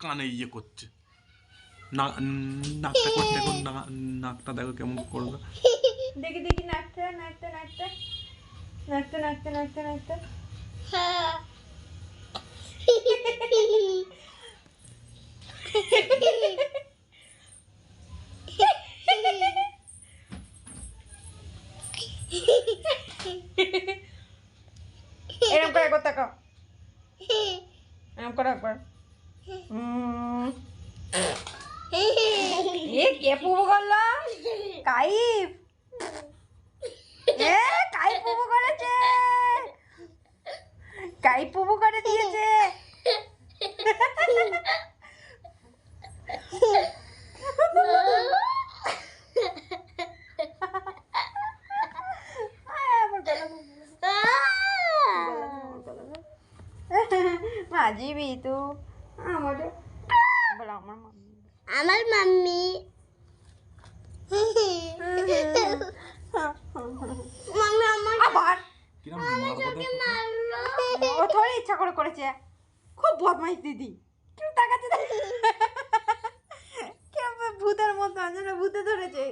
কানে ইয়ে করছে। নাকটা করে দেখো, নাকটা দেখো কেমন করলো। দেখি দেখি নাচতে নাচতে নাচতে নাচতে নাচতে নাচতে নাচতে এরকম করে একবার তাকাও, এরকম করে একবার। এ কে পুবো করলো? কাইফ। এ কাইফ পুবো করেছে, কাইফ পুবো করে দিয়েছে। মাজিবি তু আমাদের বল আমার মাম্মি, আমার মাম্মি মাম্মি আমার আবার কিরম মারবো দেখো। মারলো। ও থোড়ি ইচ্ছা করে করেছে। খুব বদমাইশ দিদি, কেউ তাকাচ্ছে না। কেউ ভূতের মতো আছে না, ভূতে ধরেছে।